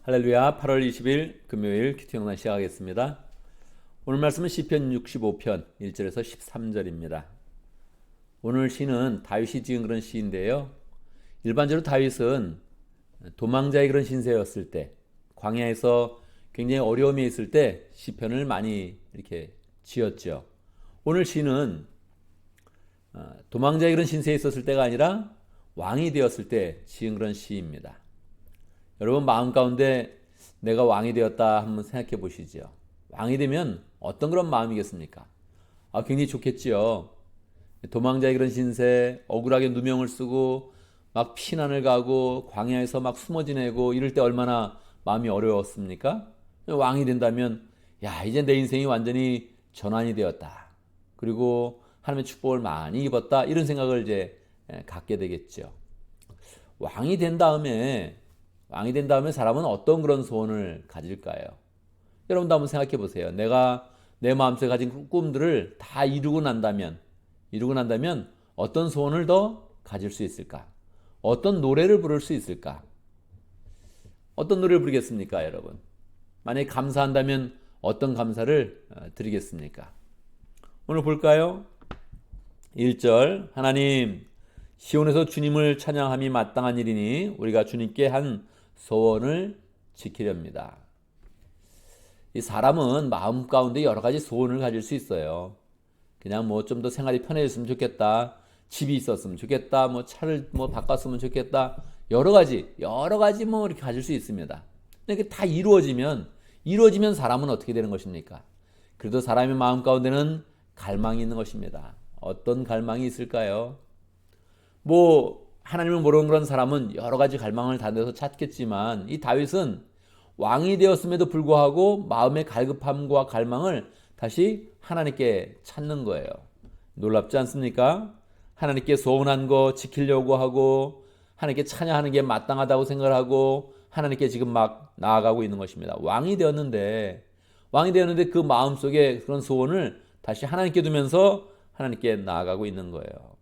할렐루야. 8월 20일 금요일 큐티 영상 시작하겠습니다. 오늘 말씀은 시편 65편 1절에서 13절입니다. 오늘 시는 다윗이 지은 그런 시인데요. 일반적으로 다윗은 도망자의 그런 신세였을 때, 광야에서 굉장히 어려움이 있을 때 시편을 많이 이렇게 지었죠. 오늘 시는 도망자의 그런 신세에 있었을 때가 아니라 왕이 되었을 때 지은 그런 시입니다. 여러분 마음 가운데 내가 왕이 되었다 한번 생각해 보시죠. 왕이 되면 어떤 그런 마음이겠습니까? 굉장히 좋겠지요. 도망자의 그런 신세, 억울하게 누명을 쓰고 막 피난을 가고 광야에서 막 숨어 지내고 이럴 때 얼마나 마음이 어려웠습니까? 왕이 된다면 야, 이제 내 인생이 완전히 전환이 되었다. 그리고 하나님의 축복을 많이 입었다. 이런 생각을 이제 갖게 되겠죠. 왕이 된 다음에 사람은 어떤 그런 소원을 가질까요? 여러분도 한번 생각해 보세요. 내가 내 마음속에 가진 꿈들을 다 이루고 난다면 어떤 소원을 더 가질 수 있을까? 어떤 노래를 부를 수 있을까? 어떤 노래를 부르겠습니까, 여러분? 만약에 감사한다면 어떤 감사를 드리겠습니까? 오늘 볼까요? 1절 하나님, 시온에서 주님을 찬양함이 마땅한 일이니 우리가 주님께 한 소원을 지키렵니다. 이 사람은 마음 가운데 여러 가지 소원을 가질 수 있어요. 그냥 뭐 좀 더 생활이 편해졌으면 좋겠다. 집이 있었으면 좋겠다. 뭐 차를 뭐 바꿨으면 좋겠다. 여러 가지 뭐 이렇게 가질 수 있습니다. 근데 이게 다 이루어지면 사람은 어떻게 되는 것입니까? 그래도 사람의 마음 가운데는 갈망이 있는 것입니다. 어떤 갈망이 있을까요? 뭐 하나님을 모르는 그런 사람은 여러 가지 갈망을 다녀서 찾겠지만 이 다윗은 왕이 되었음에도 불구하고 마음의 갈급함과 갈망을 다시 하나님께 찾는 거예요. 놀랍지 않습니까? 하나님께 소원한 거 지키려고 하고 하나님께 찬양하는 게 마땅하다고 생각을 하고 하나님께 지금 막 나아가고 있는 것입니다. 왕이 되었는데 그 마음속에 그런 소원을 다시 하나님께 두면서 하나님께 나아가고 있는 거예요.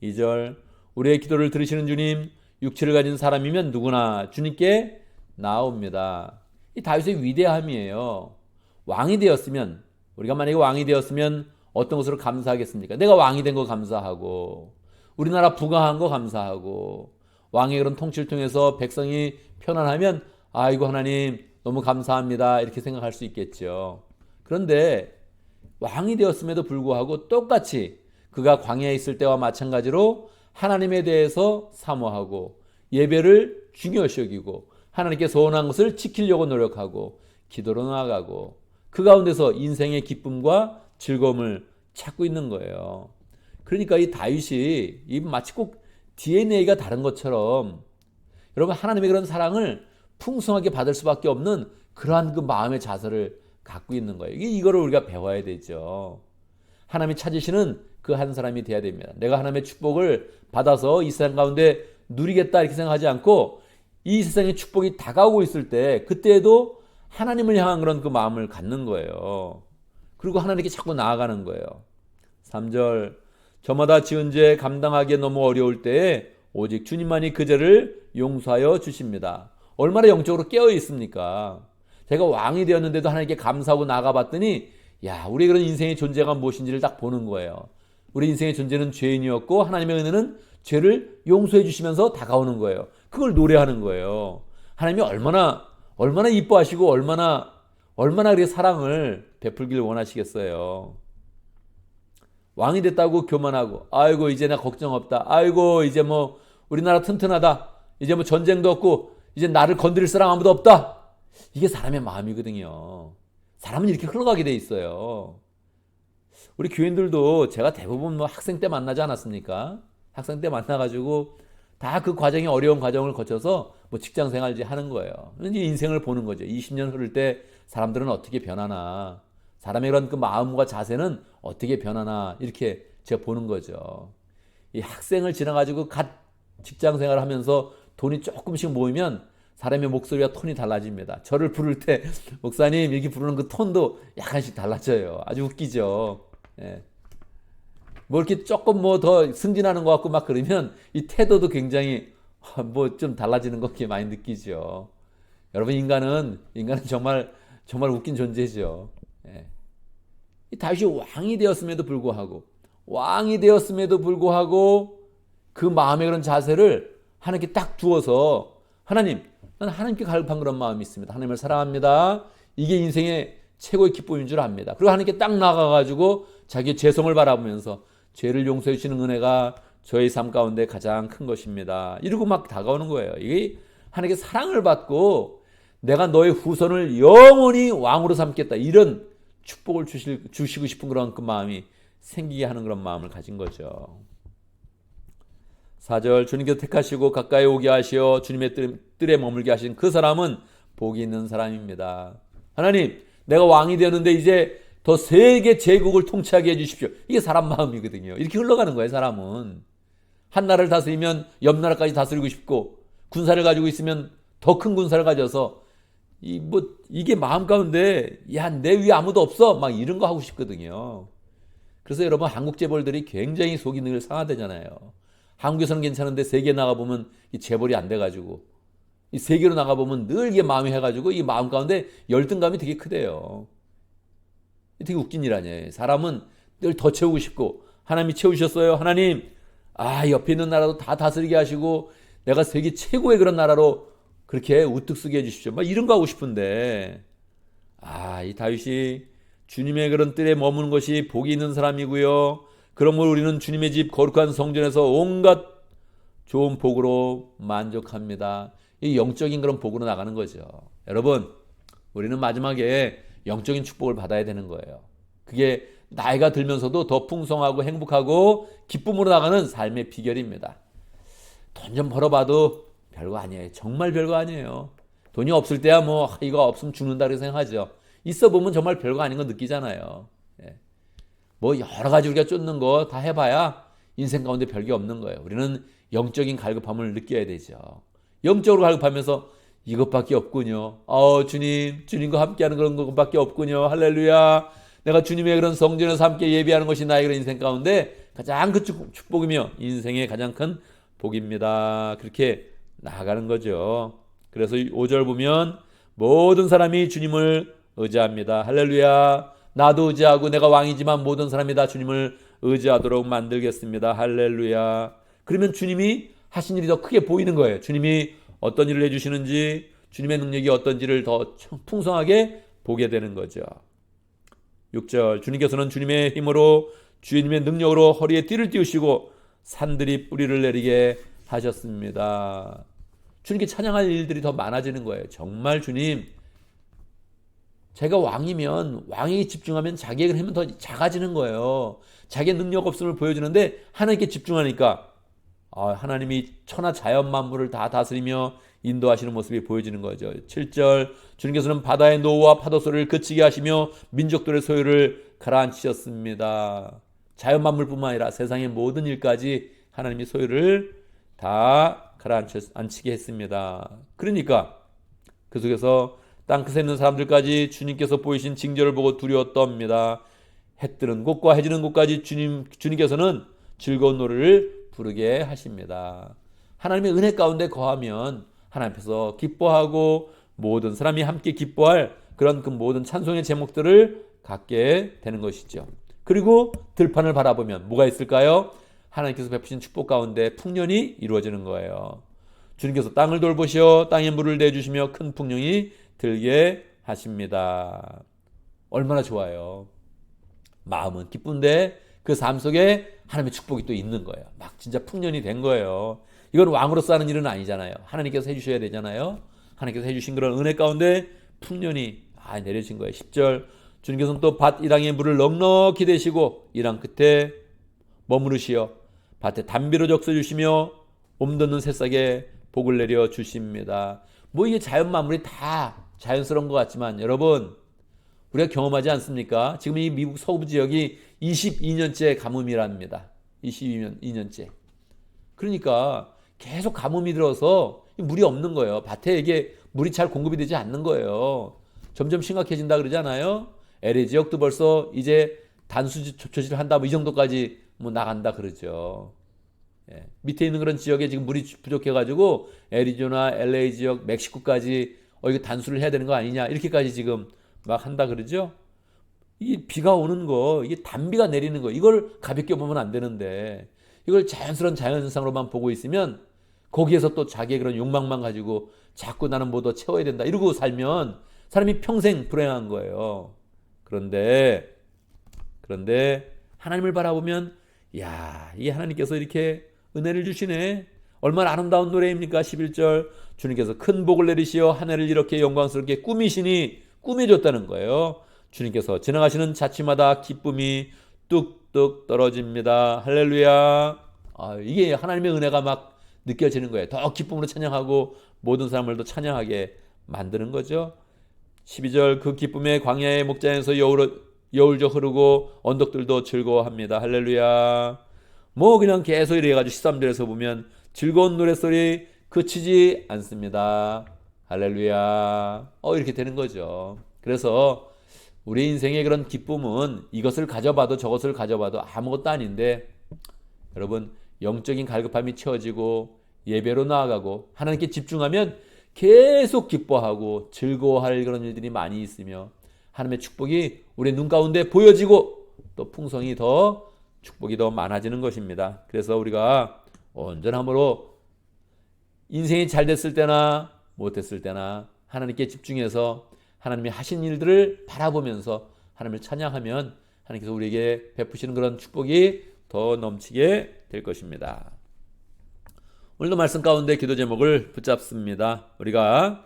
2절 우리의 기도를 들으시는 주님, 육체를 가진 사람이면 누구나 주님께 나옵니다. 이 다윗의 위대함이에요. 왕이 되었으면, 우리가 만약에 왕이 되었으면 어떤 것으로 감사하겠습니까? 내가 왕이 된 거 감사하고 우리나라 부강한 거 감사하고 왕의 그런 통치를 통해서 백성이 편안하면 아이고 하나님 너무 감사합니다 이렇게 생각할 수 있겠죠. 그런데 왕이 되었음에도 불구하고 똑같이 그가 광야에 있을 때와 마찬가지로 하나님에 대해서 사모하고 예배를 중요시 여기고 하나님께 소원한 것을 지키려고 노력하고 기도로 나아가고 그 가운데서 인생의 기쁨과 즐거움을 찾고 있는 거예요. 그러니까 이 다윗이 마치 꼭 DNA가 다른 것처럼 여러분 하나님의 그런 사랑을 풍성하게 받을 수밖에 없는 그러한 그 마음의 자세를 갖고 있는 거예요. 이거를 우리가 배워야 되죠. 하나님이 찾으시는 그 한 사람이 돼야 됩니다. 내가 하나님의 축복을 받아서 이 세상 가운데 누리겠다 이렇게 생각하지 않고 이 세상의 축복이 다가오고 있을 때 그때에도 하나님을 향한 그런 그 마음을 갖는 거예요. 그리고 하나님께 자꾸 나아가는 거예요. 3절 저마다 지은 죄 감당하기에 너무 어려울 때에 오직 주님만이 그 죄를 용서하여 주십니다. 얼마나 영적으로 깨어 있습니까? 제가 왕이 되었는데도 하나님께 감사하고 나가봤더니 야, 우리의 그런 인생의 존재가 무엇인지를 딱 보는 거예요. 우리 인생의 존재는 죄인이었고 하나님의 은혜는 죄를 용서해 주시면서 다가오는 거예요. 그걸 노래하는 거예요. 하나님이 얼마나 이뻐하시고 얼마나 그렇게 사랑을 베풀길 원하시겠어요. 왕이 됐다고 교만하고 아이고 이제 나 걱정 없다. 아이고 이제 뭐 우리나라 튼튼하다. 이제 뭐 전쟁도 없고 이제 나를 건드릴 사람 아무도 없다. 이게 사람의 마음이거든요. 사람은 이렇게 흘러가게 돼 있어요. 우리 교인들도 제가 대부분 뭐 학생 때 만나지 않았습니까? 학생 때 만나가지고 다 그 과정이 어려운 과정을 거쳐서 뭐 직장 생활 이제 하는 거예요. 이제 인생을 보는 거죠. 20년 흐를 때 사람들은 어떻게 변하나, 사람의 그런 그 마음과 자세는 어떻게 변하나 이렇게 제가 보는 거죠. 이 학생을 지나가지고 갓 직장 생활을 하면서 돈이 조금씩 모이면 사람의 목소리와 톤이 달라집니다. 저를 부를 때 목사님 이렇게 부르는 그 톤도 약간씩 달라져요. 아주 웃기죠. 예. 뭐 이렇게 조금 뭐 더 승진하는 것 같고 막 그러면 이 태도도 굉장히 뭐 좀 달라지는 것 같게 많이 느끼죠. 여러분 인간은 정말 웃긴 존재죠. 예. 이 다윗이 왕이 되었음에도 불구하고 그 마음의 그런 자세를 하나님께 딱 두어서 하나님, 나는 하나님께 갈급한 그런 마음이 있습니다. 하나님을 사랑합니다. 이게 인생의 최고의 기쁨인 줄 압니다. 그리고 하나님께 딱 나가가지고 자기의 죄성을 바라보면서 죄를 용서해 주시는 은혜가 저의 삶 가운데 가장 큰 것입니다. 이러고 막 다가오는 거예요. 이게 하나님께 사랑을 받고 내가 너의 후손을 영원히 왕으로 삼겠다. 이런 축복을 주시고 싶은 그런 그 마음이 생기게 하는 그런 마음을 가진 거죠. 4절 주님께서 택하시고 가까이 오게 하시어 주님의 뜰에 머물게 하신 그 사람은 복이 있는 사람입니다. 하나님, 내가 왕이 되었는데 이제 더 세계 제국을 통치하게 해주십시오. 이게 사람 마음이거든요. 이렇게 흘러가는 거예요. 사람은 한 나라를 다스리면 옆 나라까지 다스리고 싶고, 군사를 가지고 있으면 더 큰 군사를 가져서 이게 마음 가운데 야, 내 위에 아무도 없어 막 이런 거 하고 싶거든요. 그래서 여러분 한국 재벌들이 굉장히 속이 늘 상하되잖아요. 한국에서는 괜찮은데 세계 나가보면 이 재벌이 안 돼가지고, 이 세계로 나가보면 늘 이게 마음이 해가지고 이 마음 가운데 열등감이 되게 크대요. 되게 웃긴 일 아니에요. 사람은 늘 더 채우고 싶고, 하나님이 채우셨어요. 하나님, 옆에 있는 나라도 다 다스리게 하시고 내가 세계 최고의 그런 나라로 그렇게 우뚝 서게 해주십시오. 막 이런 거 하고 싶은데, 이 다윗이 주님의 그런 뜰에 머무는 것이 복이 있는 사람이고요. 그러므로 우리는 주님의 집 거룩한 성전에서 온갖 좋은 복으로 만족합니다. 이 영적인 그런 복으로 나가는 거죠. 여러분, 우리는 마지막에 영적인 축복을 받아야 되는 거예요. 그게 나이가 들면서도 더 풍성하고 행복하고 기쁨으로 나가는 삶의 비결입니다. 돈 좀 벌어봐도 별거 아니에요. 정말 별거 아니에요. 돈이 없을 때야 이거 없으면 죽는다 그렇게 생각하죠. 있어 보면 정말 별거 아닌 거 느끼잖아요. 여러 가지 우리가 쫓는 거 다 해봐야 인생 가운데 별게 없는 거예요. 우리는 영적인 갈급함을 느껴야 되죠. 영적으로 갈급하면서 이것밖에 없군요. 주님과 함께하는 그런 것밖에 없군요. 할렐루야. 내가 주님의 그런 성전에서 함께 예배하는 것이 나의 그런 인생 가운데 가장 큰 축복이며 인생의 가장 큰 복입니다. 그렇게 나아가는 거죠. 그래서 5절 보면 모든 사람이 주님을 의지합니다. 할렐루야. 나도 의지하고 내가 왕이지만 모든 사람이 다 주님을 의지하도록 만들겠습니다. 할렐루야. 그러면 주님이 하신 일이 더 크게 보이는 거예요. 주님이 어떤 일을 해주시는지, 주님의 능력이 어떤지를 더 풍성하게 보게 되는 거죠. 6절 주님께서는 주님의 힘으로 주님의 능력으로 허리에 띠를 띄우시고 산들이 뿌리를 내리게 하셨습니다. 주님께 찬양할 일들이 더 많아지는 거예요. 정말 주님, 제가 왕이면 왕에게 집중하면 자기에게 하면 더 작아지는 거예요. 자기의 능력 없음을 보여주는데 하나님께 집중하니까 하나님이 천하 자연 만물을 다 다스리며 인도하시는 모습이 보여지는 거죠. 7절 주님께서는 바다의 노와 파도 소리를 그치게 하시며 민족들의 소유를 가라앉히셨습니다. 자연 만물뿐만 아니라 세상의 모든 일까지 하나님이 소유를 다 가라앉히게 했습니다. 그러니까 그 속에서 땅끝에 있는 사람들까지 주님께서 보이신 징조를 보고 두려워 떱니다. 해 뜨는 곳과 해 지는 곳까지 주님께서는 즐거운 노래를 부르게 하십니다. 하나님의 은혜 가운데 거하면 하나님 앞에서 기뻐하고 모든 사람이 함께 기뻐할 그런 그 모든 찬송의 제목들을 갖게 되는 것이죠. 그리고 들판을 바라보면 뭐가 있을까요? 하나님께서 베푸신 축복 가운데 풍년이 이루어지는 거예요. 주님께서 땅을 돌보시어 땅에 물을 내주시며 큰 풍년이 들게 하십니다. 얼마나 좋아요. 마음은 기쁜데 그 삶 속에 하나님의 축복이 또 있는 거예요. 막 진짜 풍년이 된 거예요. 이건 왕으로서 하는 일은 아니잖아요. 하나님께서 해주셔야 되잖아요. 하나님께서 해주신 그런 은혜 가운데 풍년이 내려진 거예요. 10절 주님께서는 또 밭 이랑의 물을 넉넉히 대시고 이랑 끝에 머무르시어 밭에 담비로 적셔주시며 옴돋는 새싹에 복을 내려 주십니다. 이게 자연 만물이 다 자연스러운 것 같지만 여러분, 우리가 경험하지 않습니까? 지금 이 미국 서부 지역이 22년째 가뭄이랍니다. 22년째. 그러니까 계속 가뭄이 들어서 물이 없는 거예요. 밭에 이게 물이 잘 공급이 되지 않는 거예요. 점점 심각해진다 그러잖아요. LA 지역도 벌써 이제 단수 조치를 한다 이 정도까지 나간다 그러죠. 밑에 있는 그런 지역에 지금 물이 부족해가지고 애리조나, LA 지역, 멕시코까지 이거 단수를 해야 되는 거 아니냐 이렇게까지 지금 막 한다 그러죠. 이 비가 오는 거, 이게 단비가 내리는 거, 이걸 가볍게 보면 안 되는데 이걸 자연스러운 자연현상으로만 보고 있으면 거기에서 또 자기의 그런 욕망만 가지고 자꾸 나는 뭐 더 채워야 된다 이러고 살면 사람이 평생 불행한 거예요. 그런데 하나님을 바라보면 야, 이 하나님께서 이렇게 은혜를 주시네. 얼마나 아름다운 노래입니까? 11절 주님께서 큰 복을 내리시어 하늘을 이렇게 영광스럽게 꾸미시니 꾸며줬다는 거예요. 주님께서 지나가시는 자치마다 기쁨이 뚝뚝 떨어집니다. 할렐루야. 이게 하나님의 은혜가 막 느껴지는 거예요. 더 기쁨으로 찬양하고 모든 사람을 더 찬양하게 만드는 거죠. 12절 그 기쁨의 광야의 목자에서 여울저 흐르고 언덕들도 즐거워합니다. 할렐루야. 뭐 그냥 계속 이래가지고 13절에서 보면 즐거운 노랫소리 그치지 않습니다. 할렐루야. 이렇게 되는 거죠. 그래서 우리 인생의 그런 기쁨은 이것을 가져봐도 저것을 가져봐도 아무것도 아닌데 여러분 영적인 갈급함이 채워지고 예배로 나아가고 하나님께 집중하면 계속 기뻐하고 즐거워할 그런 일들이 많이 있으며 하나님의 축복이 우리 눈 가운데 보여지고 또 풍성이 더 축복이 더 많아지는 것입니다. 그래서 우리가 온전함으로 인생이 잘 됐을 때나 못됐을 때나 하나님께 집중해서 하나님이 하신 일들을 바라보면서 하나님을 찬양하면 하나님께서 우리에게 베푸시는 그런 축복이 더 넘치게 될 것입니다. 오늘도 말씀 가운데 기도 제목을 붙잡습니다. 우리가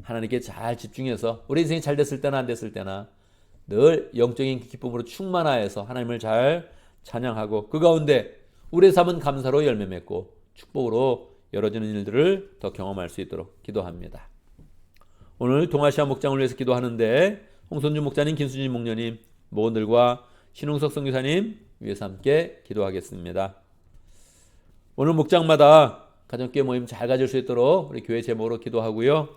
하나님께 잘 집중해서 우리 인생이 잘 됐을 때나 안 됐을 때나 늘 영적인 기쁨으로 충만하여서 하나님을 잘 찬양하고 그 가운데 우리의 삶은 감사로 열매 맺고 축복으로 열어지는 일들을 더 경험할 수 있도록 기도합니다. 오늘 동아시아 목장을 위해서 기도하는데 홍선주 목자님, 김수진 목녀님, 모원들과 신웅석 선교사님 위해서 함께 기도하겠습니다. 오늘 목장마다 가정교회 모임 잘 가질 수 있도록 우리 교회 제목으로 기도하고요.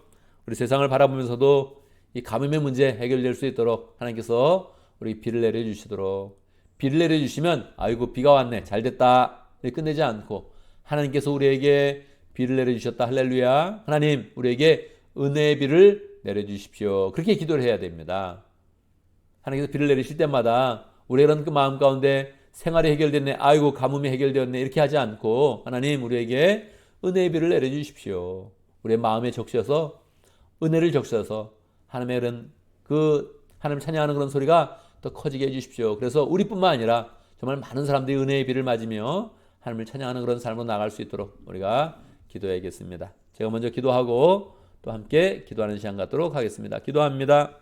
우리 세상을 바라보면서도 이 가뭄의 문제 해결될 수 있도록 하나님께서 우리 비를 내려주시도록 비를 내려주시면 아이고 비가 왔네 잘됐다 끝내지 않고 하나님께서 우리에게 비를 내려주셨다 할렐루야 하나님 우리에게 은혜의 비를 내려주십시오 그렇게 기도를 해야 됩니다. 하나님께서 비를 내리실 때마다 우리의 그런 그 마음 가운데 생활이 해결됐네 아이고 가뭄이 해결되었네 이렇게 하지 않고 하나님 우리에게 은혜의 비를 내려주십시오. 우리의 마음에 적셔서 은혜를 적셔서 하나님의 그런 그 하나님 찬양하는 그런 소리가 더 커지게 해주십시오. 그래서 우리뿐만 아니라 정말 많은 사람들이 은혜의 비를 맞으며 하나님을 찬양하는 그런 삶으로 나갈 수 있도록 우리가 기도해야겠습니다. 제가 먼저 기도하고 또 함께 기도하는 시간 갖도록 하겠습니다. 기도합니다.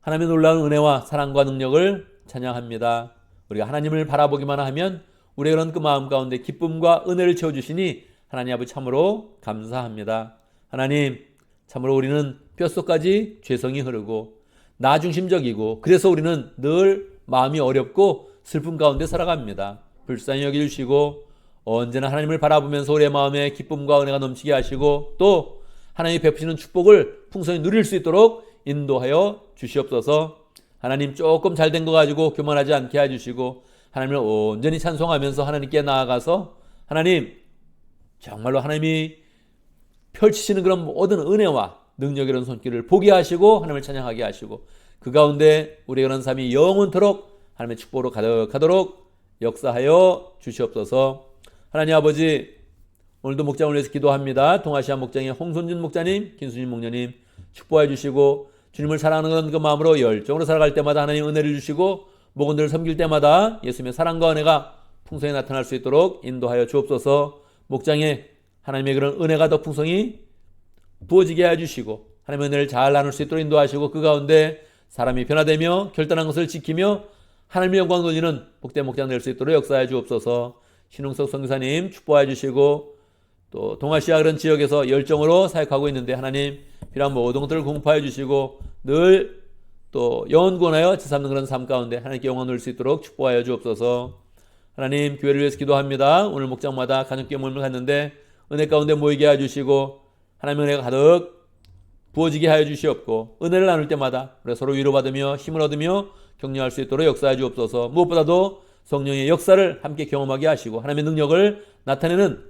하나님의 놀라운 은혜와 사랑과 능력을 찬양합니다. 우리가 하나님을 바라보기만 하면 우리의 그런 그 마음 가운데 기쁨과 은혜를 채워주시니 하나님 아버지 참으로 감사합니다. 하나님 참으로 우리는 뼛속까지 죄성이 흐르고 나중심적이고 그래서 우리는 늘 마음이 어렵고 슬픔 가운데 살아갑니다. 불쌍히 여겨주시고 언제나 하나님을 바라보면서 우리의 마음에 기쁨과 은혜가 넘치게 하시고 또 하나님이 베푸시는 축복을 풍성히 누릴 수 있도록 인도하여 주시옵소서. 하나님 조금 잘된 거 가지고 교만하지 않게 해주시고 하나님을 온전히 찬송하면서 하나님께 나아가서 하나님 정말로 하나님이 펼치시는 그런 모든 은혜와 능력의 이런 손길을 보게 하시고 하나님을 찬양하게 하시고 그 가운데 우리의 그런 삶이 영원토록 하나님의 축복으로 가득하도록 역사하여 주시옵소서. 하나님 아버지 오늘도 목장을 위해서 기도합니다. 동아시아 목장의 홍선준 목자님, 김수진 목녀님 축복해 주시고 주님을 사랑하는 그런 그 마음으로 열정으로 살아갈 때마다 하나님 은혜를 주시고 목원들을 섬길 때마다 예수님의 사랑과 은혜가 풍성히 나타날 수 있도록 인도하여 주옵소서. 목장에 하나님의 그런 은혜가 더 풍성히 부어지게 해주시고 하나님의 은혜를 잘 나눌 수 있도록 인도하시고 그 가운데 사람이 변화되며 결단한 것을 지키며 하나님의 영광 돌리는 복된 목장 될 수 있도록 역사해 주옵소서. 신웅석 선교사님 축복해 주시고 또 동아시아 그런 지역에서 열정으로 사역하고 있는데 하나님 필요한 모든 것들을 공급하여 주시고 늘 또 영원 구원하여 지삼는 그런 삶 가운데 하나님께 영광 돌릴 수 있도록 축복하여 주옵소서. 하나님 교회를 위해서 기도합니다. 오늘 목장마다 가정교회 모임을 갖는데 은혜 가운데 모이게 해주시고 하나님의 은혜가 가득 부어지게 하여 주시옵고 은혜를 나눌 때마다 우리가 서로 위로받으며 힘을 얻으며 격려할 수 있도록 역사해 주옵소서. 무엇보다도 성령의 역사를 함께 경험하게 하시고 하나님의 능력을 나타내는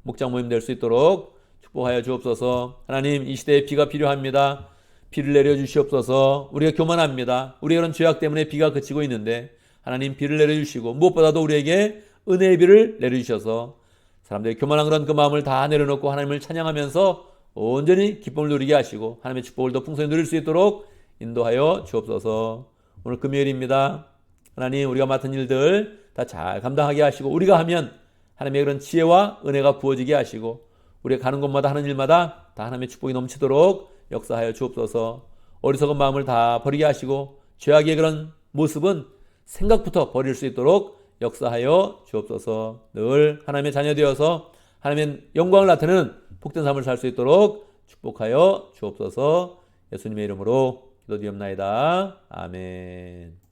목장 모임 될 수 있도록 축복하여 주옵소서. 하나님, 이 시대에 비가 필요합니다. 비를 내려주시옵소서. 우리가 교만합니다. 우리가 그런 죄악 때문에 비가 그치고 있는데 하나님, 비를 내려주시고 무엇보다도 우리에게 은혜의 비를 내려주셔서 사람들이 교만한 그런 그 마음을 다 내려놓고 하나님을 찬양하면서 온전히 기쁨을 누리게 하시고 하나님의 축복을 더 풍성히 누릴 수 있도록 인도하여 주옵소서. 오늘 금요일입니다. 하나님, 우리가 맡은 일들 다 잘 감당하게 하시고 우리가 하면 하나님의 그런 지혜와 은혜가 부어지게 하시고 우리가 가는 곳마다 하는 일마다 다 하나님의 축복이 넘치도록 역사하여 주옵소서. 어리석은 마음을 다 버리게 하시고 죄악의 그런 모습은 생각부터 버릴 수 있도록 역사하여 주옵소서. 늘 하나님의 자녀 되어서 하나님의 영광을 나타내는 복된 삶을 살 수 있도록 축복하여 주옵소서. 예수님의 이름으로 기도드리옵나이다. 아멘.